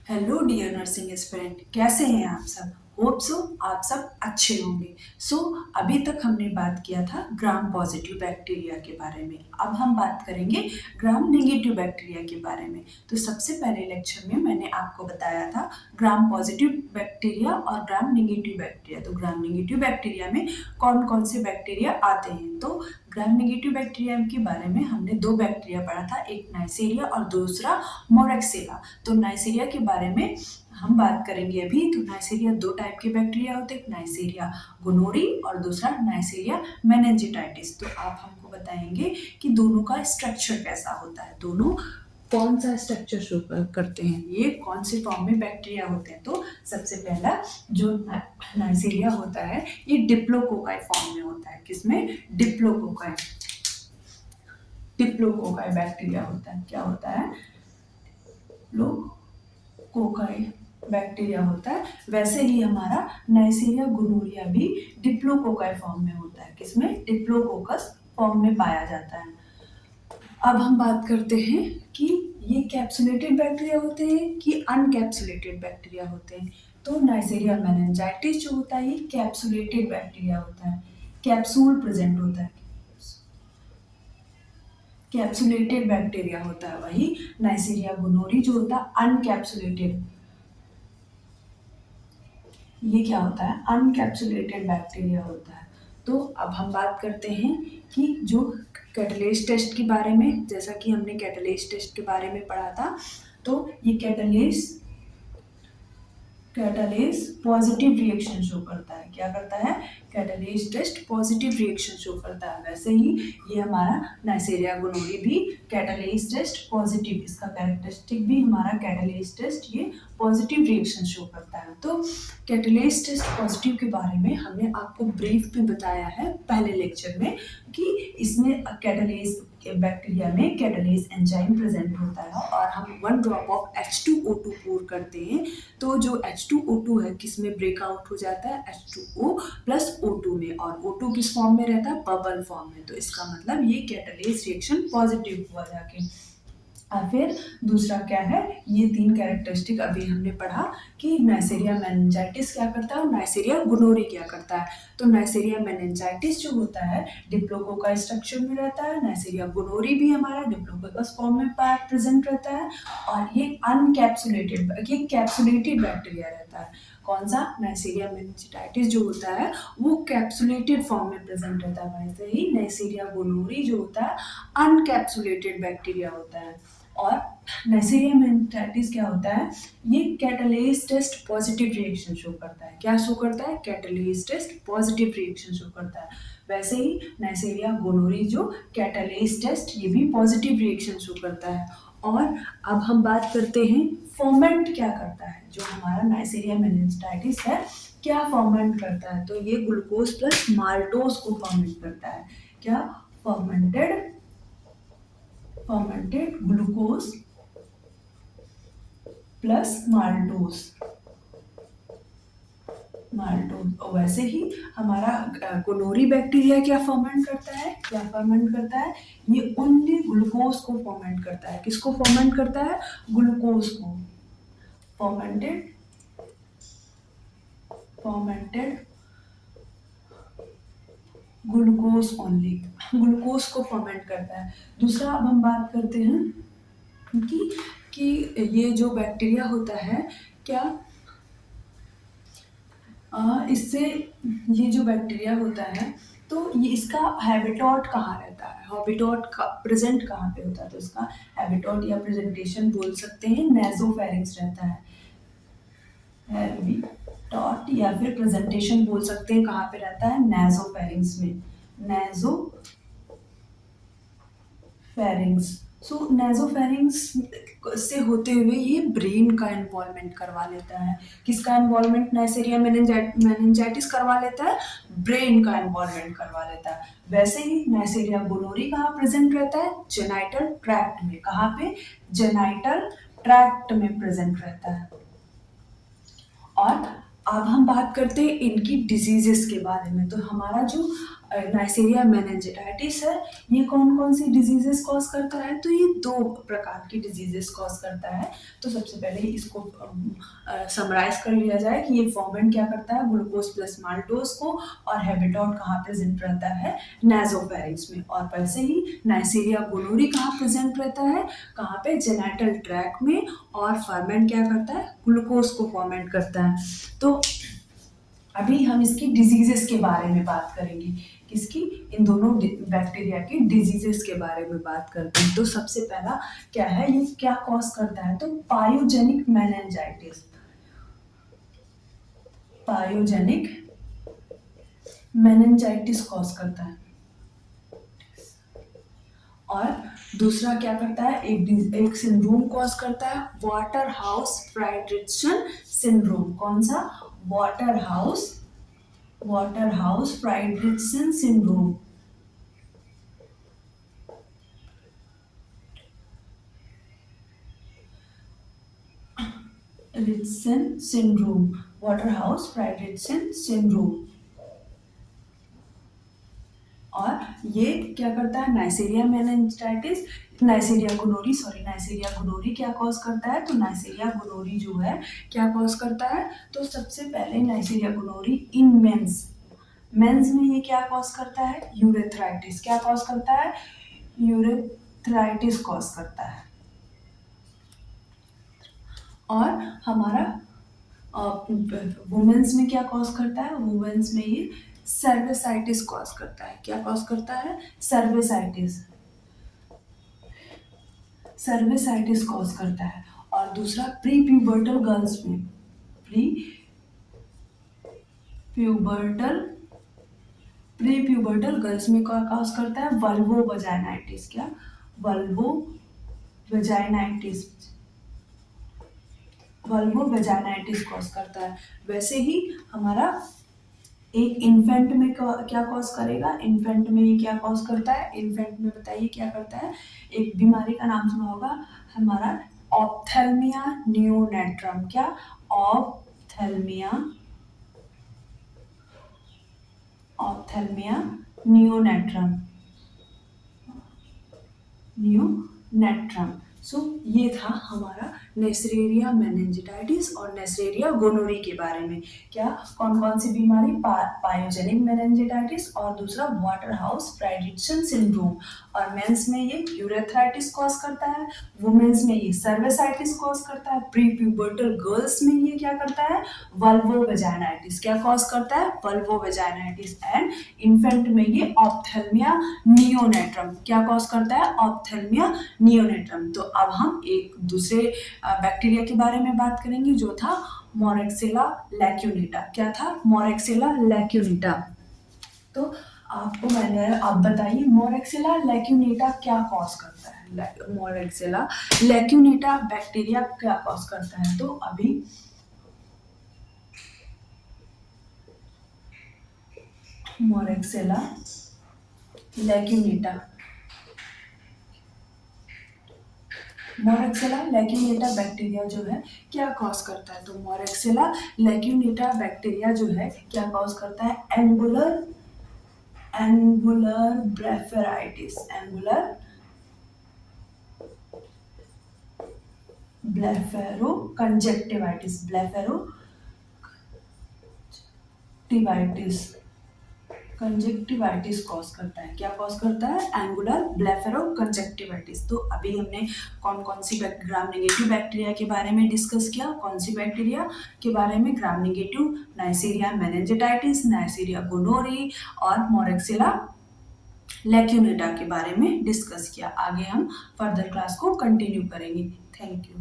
Hello dear nursing aspirant, कैसे हैं आप सब। होप सो आप सब अच्छे होंगे। अभी तक हमने बात किया था ग्राम पॉजिटिव बैक्टीरिया के बारे में। अब हम बात करेंगे ग्राम नेगेटिव बैक्टीरिया के बारे में। तो सबसे पहले लेक्चर में मैंने आपको बताया था ग्राम पॉजिटिव बैक्टीरिया और ग्राम नेगेटिव बैक्टीरिया। तो ग्राम नेगेटिव बैक्टीरिया में कौन कौन से बैक्टीरिया आते हैं। तो ग्राम नेगेटिव बैक्टीरिया के बारे में हमने दो बैक्टीरिया पढ़ा था, एक नाइसेरिया और दूसरा मोरेक्सिला। तो नाइसीरिया के बारे में हम बात करेंगे अभी। तो नाइसीरिया दो टाइप के बैक्टीरिया होते हैं, नाइसीरिया गोनोरी और दूसरा नाइसीरिया मेनिंजाइटिस। तो आप हमको बताएंगे कि दोनों का स्ट्रक्चर कैसा होता है, दोनों कौन सा स्ट्रक्चर शो करते हैं, ये कौन से फॉर्म में बैक्टीरिया होते हैं। तो सबसे पहला जो नाइसीरिया होता है ये डिप्लोकोकाई फॉर्म में होता है। किसमें? डिप्लोकोकाई। डिप्लोकोकाई बैक्टीरिया होता है। क्या होता है? कोकाई बैक्टीरिया होता है। वैसे ही हमारा नाइसीरिया गोनोरिया भी डिप्लोकोकाई फॉर्म में होता है। किसमें? डिप्लोकोकस फॉर्म में पाया जाता है। अब हम बात करते हैं कि ये कैप्सुलेटेड बैक्टीरिया होते हैं कि अनकैप्सुलेटेड बैक्टीरिया होते हैं। तो नाइसीरिया मेनिंजाइटिस जो होता है ये कैप्सुलेटेड बैक्टीरिया होता है, कैप्सूल प्रेजेंट होता है, कैप्सुलेटेड बैक्टीरिया होता है। वही नाइसीरिया गोनोरी जो होता है अनकैप्सुलेटेड, ये क्या होता है? अनकैप्सुलेटेड बैक्टीरिया होता है। तो अब हम बात करते हैं कि जो कैटलेज टेस्ट के बारे में, जैसा कि हमने कैटलेज टेस्ट के बारे में पढ़ा था। तो ये कैटलेज पॉजिटिव रिएक्शन शो करता है। क्या करता है? Catalase test positive reaction show करता है। वैसे ही ये हमारा नाइसीरिया गोनोरी भी कैटलेज टेस्ट पॉजिटिव, इसका कैरेक्टरिस्टिक भी हमारा कैटलेज टेस्ट ये पॉजिटिव रिएक्शन शो करता है। तो कैटलेज टेस्ट पॉजिटिव के बारे में हमने आपको ब्रीफ में बताया है पहले लेक्चर में कि इसमें कैटलेज बैक्टीरिया में कैटलेज एंजाइम प्रेजेंट होता है और हम 1 ड्रॉप ऑफ H2O2 पोर करते हैं। तो जो H2O2 है किसमें ब्रेकआउट हो जाता है? H2O प्लस O2 में। और O2 किस फॉर्म में रहता है? बबल फॉर्म में। तो इसका मतलब ये कैटलेज रिएक्शन पॉजिटिव हुआ जाके। और फिर दूसरा क्या है? ये तीन कैरेक्टरिस्टिक अभी हमने पढ़ा कि नाइसीरिया मेनिंजाइटिस क्या करता है और नाइसीरिया गोनोरी क्या करता है। तो नाइसीरिया मेनिंजाइटिस जो होता है डिप्लोकोका स्ट्रक्चर में रहता है, नाइसीरिया गोनोरी भी हमारा डिप्लोकोकस फॉर्म में प्रेजेंट रहता है। और ये अनकैप्सुलेटेड, ये कैप्सुलेटेड बैक्टीरिया रहता है। कौन सा? नाइसीरिया मेनिंजाइटिस जो होता है वो कैप्सुलेटेड फॉर्म में प्रेजेंट रहता है। वैसे ही नाइसीरिया गोनोरी जो होता है अनकैप्सुलेटेड बैक्टीरिया होता है। और नाइसीरिया मेनिंजाइटिस क्या होता है? ये catalase test positive reaction show करता है। क्या शो करता है? Catalase test positive reaction show करता है। वैसे ही नाइसीरिया गोनोरी जो कैटलेज टेस्ट ये भी पॉजिटिव रिएक्शन शो करता है। और अब हम बात करते हैं फर्मेंट क्या करता है। जो हमारा नाइसीरिया मेनिंजाइटिस है क्या फर्मेंट करता है? तो ये ग्लूकोज प्लस माल्टोज को फर्मेंट करता है। क्या? Fermented glucose plus maltose. और वैसे ही हमारा गोनोरी बैक्टीरिया क्या फर्मेंट करता है? क्या फर्मेंट करता है? ये ओनली ग्लूकोज को फर्मेंट करता है। किसको फर्मेंट करता है? ग्लूकोज को। फर्मेंटेड ग्लूकोज ओनली, ग्लूकोज को फर्मेंट करता है। दूसरा अब हम बात करते हैं कि ये जो बैक्टीरिया होता है क्या इससे, ये जो बैक्टीरिया होता है तो ये इसका हैबिटॉट कहाँ रहता है? हैबिटॉट का प्रेजेंट कहाँ पे होता है? तो इसका हैबिटॉट या प्रेजेंटेशन बोल सकते हैं नेजोफेरिंक्स रहता है। हैबिटॉट या फिर प्रेजेंटेशन बोल सकते हैं कहाँ पे रहता है? नेजोफेरिंक्स में। नेजोफेरिंक्स। नेजोफेरिंक्स से होते हुए ये ब्रेन का इन्वॉल्वमेंट करवा लेता है। किसका इन्वॉल्वमेंट नाइसीरिया मेनिंजाइटिस करवा लेता है? ब्रेन का इन्वॉल्वमेंट करवा लेता है। वैसे ही नाइसीरिया गोनोरी कहाँ प्रेजेंट रहता है? जेनाइटल ट्रैक्ट में। कहाँ पे? जेनाइटल ट्रैक्ट में प्रेजेंट रहता है। और अब हम बात करते हैं इनकी डिजीजेस के बारे में। तो हमारा जो नाइसेरिया मेनिंजाइटिस है, ये कौन कौन सी डिजीजेस कॉज करता है, तो ये 2 प्रकार की डिजीजेस कॉज करता है। तो सबसे पहले इसको समराइज कर लिया जाए कि ये फॉर्मेंट क्या करता है, ग्लूकोज प्लस माल्टोज को, और हैबिटॉट कहाँ प्रेजेंट रहता है, नासोफैरिंक्स में। और वैसे ही नाइसेरिया गोनोरी कहाँ प्रेजेंट रहता है, कहाँ पे, जेनाइटल ट्रैक में, और फर्मेंट क्या करता है, ग्लूकोज को फॉर्मेंट करता है। तो अभी हम इसकी डिजीजेस के बारे में बात करेंगे, किसकी, इन दोनों बैक्टीरिया की डिजीजेस के बारे में बात करते हैं। तो सबसे पहला क्या है, ये क्या कॉज करता है, तो pyogenic meningitis, pyogenic meningitis cause करता है। और दूसरा क्या करता है, एक सिंड्रोम कॉज करता है, वाटर हाउस फ्राइड्रिचसन सिंड्रोम। कौन सा, वाटर हाउस फ्राइड्रिचसन सिंड्रोम। रिचसन syndrome, Waterhouse Friderichsen syndrome. और ये क्या करता है, नाइसेरिया मेनिंजाइटिस, नाइसेरिया गोनोरी क्या कॉज करता है, तो नाइसेरिया गोनोरी जो है क्या कॉज करता है, तो सबसे पहले नाइसेरिया गोनोरी इन मेंस में ये क्या कॉज करता है, यूरेथ्राइटिस, क्या कॉज करता है, यूरेथ्राइटिस कॉज करता है। और हमारा वुमेन्स में क्या कॉज करता है, वुमेन्स में ये सर्विसाइटिस कॉज करता है, क्या कॉज करता है, सर्विसाइटिस कॉज करता है। और दूसरा प्री प्यूबर्टल गर्ल्स में, प्री प्यूबर्टल गर्ल्स में क्या कॉज करता है, वल्वो वजाइनाइटिस, क्या, वल्वो वजाइनाइटिस कॉज करता है। वैसे ही हमारा एक इन्फेंट में क्या कॉज करेगा, इन्फेंट में ये क्या कॉज करता है, इन्फेंट में बताइए क्या करता है, एक बीमारी का नाम सुना होगा हमारा, ऑप्थेल्मिया नियोनेट्रम, क्या, ऑप्थेल्मिया नियोनेट्रम। सो ये था हमारा नेस्लेरिया मेनिंजाइटिस और नेस्लेरिया गोनोरी के बारे में। क्या, कौन कौन सी बीमारी, पायोजेनिक मेनिंजाइटिस, और दूसरा वाटर हाउस फ्राइड्रिचसन सिंड्रोम। और मेंस में ये यूरेथ्राइटिस कॉज करता है, वुमेन्स में ये सर्विसाइटिस कॉज करता है, प्री प्यूबर्टल गर्ल्स में ये क्या करता है, वल्वो वेजाइनाइटिस, क्या कॉज करता है, वल्वो वेजाइनाइटिस। एंड इन्फेंट में ये ऑप्थेल्मिया नियोनेट्रम, क्या कॉज करता है, ऑप्थेल्मिया नियोनेट्रम। तो अब हम एक दूसरे बैक्टीरिया के बारे में बात करेंगे जो था मोरेक्सिला लैक्यूनेटा। क्या था, मोरेक्सिला लैक्यूनेटा। तो आपको मैंने, आप बताइए मोरेक्सिला लैक्यूनेटा क्या कॉज करता है, मोरेक्सिला लैक्यूनेटा बैक्टीरिया क्या कॉज करता है। तो अभी मोरेक्सिला लैक्यूनेटा बैक्टीरिया जो है क्या कॉज करता है, तो मोरेक्सिला लैक्यूनेटा बैक्टीरिया जो है क्या कॉज करता है, एंगुलर ब्लेफेराइटिस, कंजक्टिवाइटिस कॉज करता है, क्या कॉज करता है, एंगुलर ब्लेफेरोकंजक्टिवाइटिस। तो अभी हमने कौन कौन सी ग्राम नेगेटिव बैक्टीरिया के बारे में डिस्कस किया, कौन सी बैक्टीरिया के बारे में, ग्राम नेगेटिव, नाइसेरिया मेनिंजाइटिस, नाइसेरिया गोनोरी और मोरेक्सिला लैक्यूनेटा के बारे में डिस्कस किया। आगे हम फर्दर क्लास को कंटिन्यू करेंगे। Thank you.